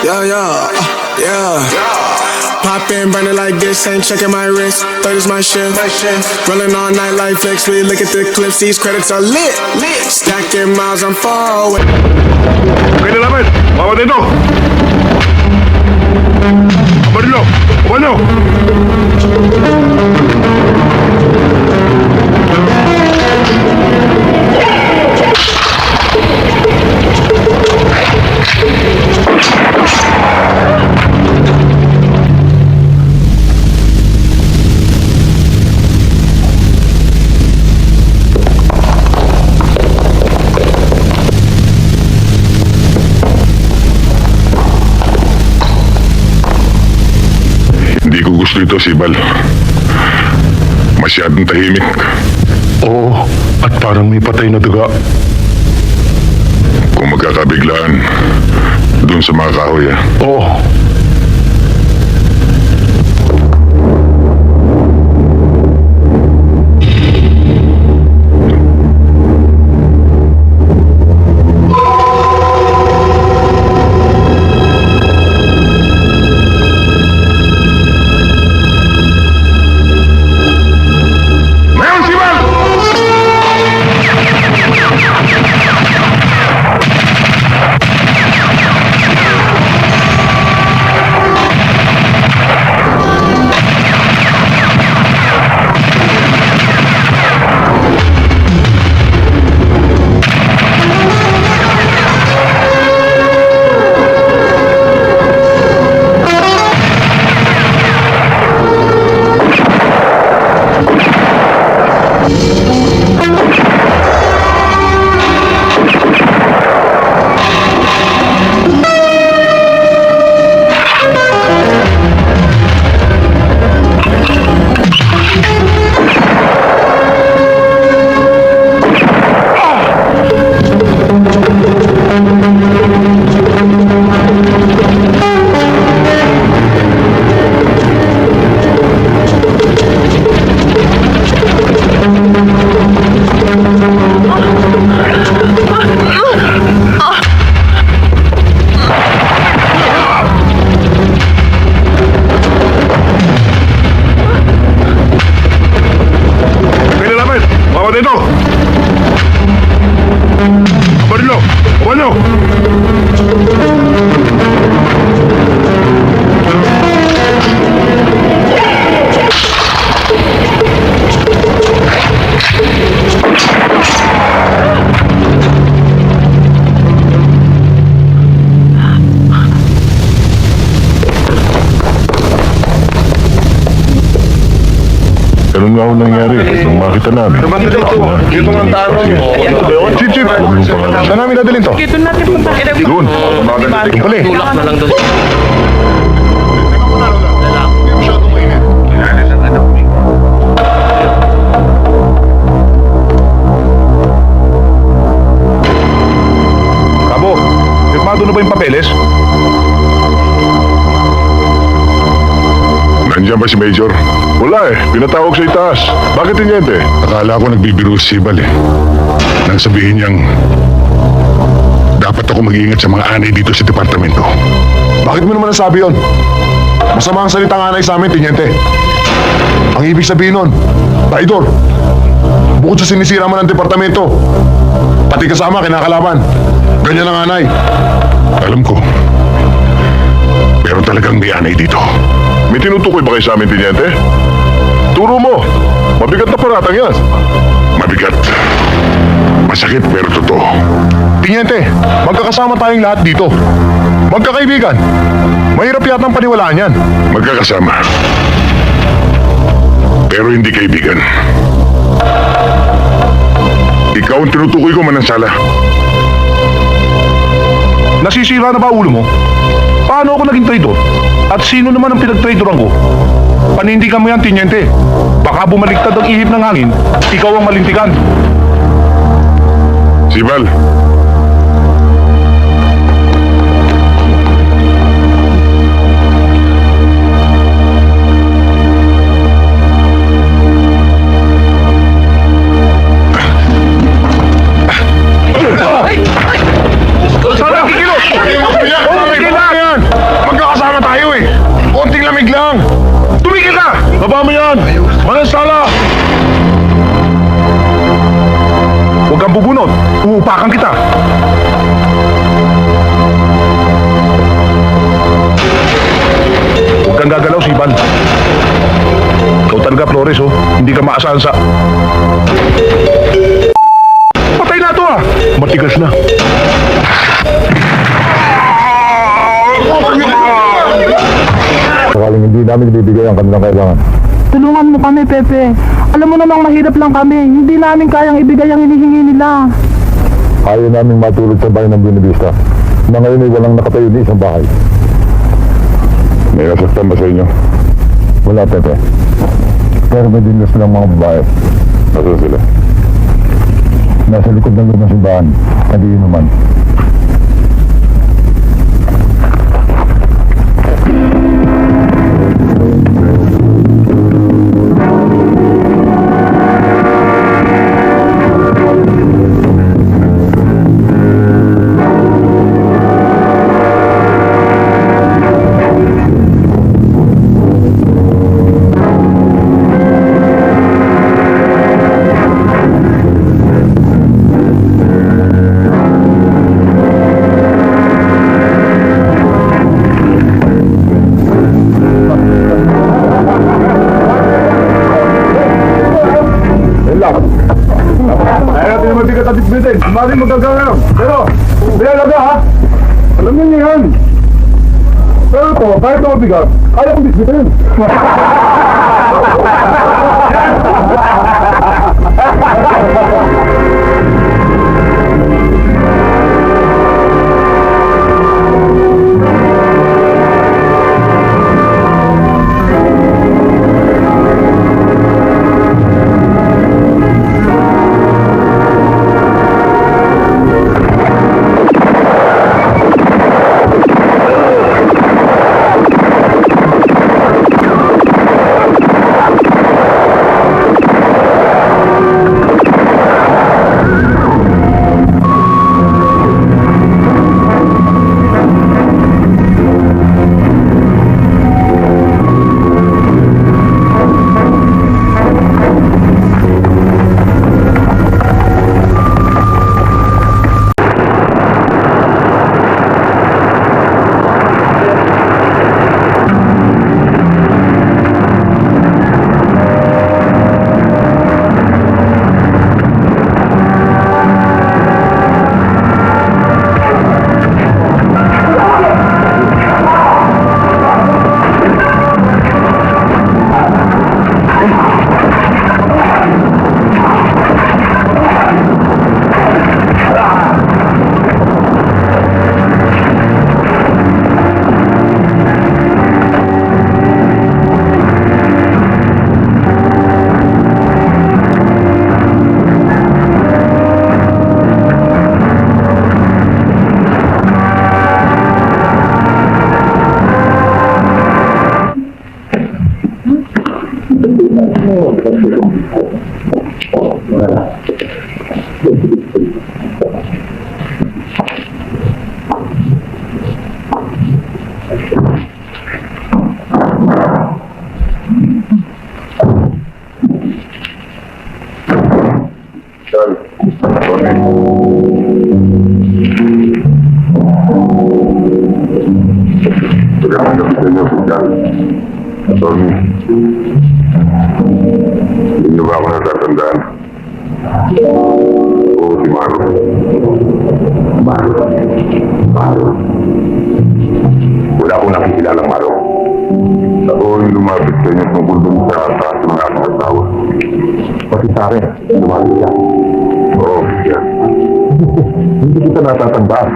Yeah, yeah, yeah. Pop in, burning like this, ain't checking my wrist. Third is my shift. Rolling all night like flex. We look at the clips, these credits are lit. Stacking miles, I'm far away. Okay na namin! Bawat ito! Kabarilo! Kabarilo! Hindi ko gusto ito, Sibal. Masyadong tahimik. Oo, at parang may patay na duga. Kung magkakabiglaan, dun sa mga kahoy, Oo. Ngayon, Sibal! Okay na namin! Bawat ito! Kabarilo! Kabarilo! Ganun nga ako nangyari nung makita namin. Dito nga ang tanong. Chip, Chip! Saan namin dadalhin to? Dito natin punta. Doon. Doon pala eh. Tulak na lang doon. Kabo, firmado na ba yung papeles? Nandiyan ba si Major? Wala pinatawag sa itaas. Bakit tinyente? Akala ko nagbibiro si Sibal eh. Nang sabihin niyang dapat ako mag-iingat sa mga anay dito sa departamento. Bakit mo naman nasabi yun? Masama ang salitang anay sa amin, Tinyente. Ang ibig sabihin nun, traidor. Bukod sa sinisira mo ng departamento, pati kasama kinakalaban. Ganyan ang anay. Alam ko. Pero talagang may anay dito. May tinutukoy ba kayo sa amin, Tinyente? Turo mo. Mabigat na paratang yan. Mabigat. Masakit pero totoo. Tinyente, magkakasama tayong lahat dito. Magkakaibigan. Mahirap yata ang paniwalaan yan. Magkakasama. Pero hindi kaibigan. Ikaw ang tinutukoy ko, Manansala. Nasisira na ba ulo mo? Paano ako naging traidor? At sino naman ang pinag-traidoran ko? Panindigan mo yan, Tinyente. Baka bumaliktad ang ihip ng hangin, ikaw ang malintikan. Sibal. Sana! Kikilo! Kikilo! Huwag kang bubunot. Uupakan kita. Huwag kang gagalaw, Siban. Ikaw talaga, Flores, oh. Hindi ka maasansa. Patay na to, ah. Matigas na. Sakaling hindi namin ibibigay ang kanilang kailangan. Tulungan mo kami, Pepe. Alam mo namang mahirap lang kami. Hindi namin kayang ibigay ang hinihingi nila. Ayaw namin matulog sa bahay ng Buenavista na ngayon ay walang nakatayo ni isang bahay. May nasaktan ba sa inyo? Wala, Pepe. Pero may dinas silang mga babae. Nasaan sila? Nasa likod ng loob ng simbahan. Nagiinuman. Mali magagawa. Pero, binalaga ha. Alam niyo yan. Pero ito, kahit na mabigat, kaya kong bisbitin. Tony, hindi niyo ba ako natatandaan? Oo, si Maro. Maro. Wala akong nakikilalang Maro. Ako yung lumapit sa inyo tungkol dun sa taas ng aking asawa. Pati sa akin, lumapit siya. Oo, siya. Hindi kita natatandaan.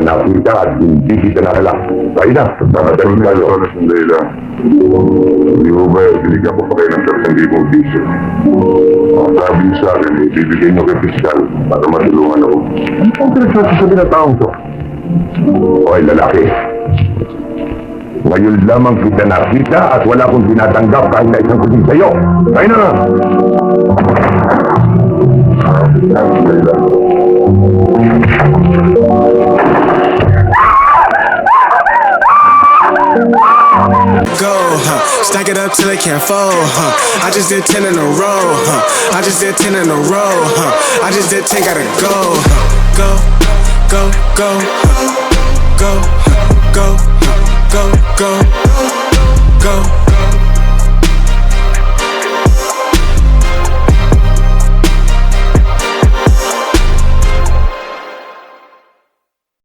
Nakita at hindi kita nakala. Tayo na, tamadali kayo. Sandali lang. Hindi mo ba binigyan ko pa kayo ng 3,000 piso? Sabi niyo sa akin, ibibigay niyo kay Piskal para matulungan ako. Ano pang pinagsasasabi na taong to? Oy, lalaki. Ngayon lamang kita nakita at wala akong tinatanggap kahit na isang kuting sa'yo. Tayo na! Sandali lang. go, stack it up till it can't fold, I just did 10 in a row, I just did 10 in a row, I just did 10, gotta go, go, go, go, go, go, go, go, go.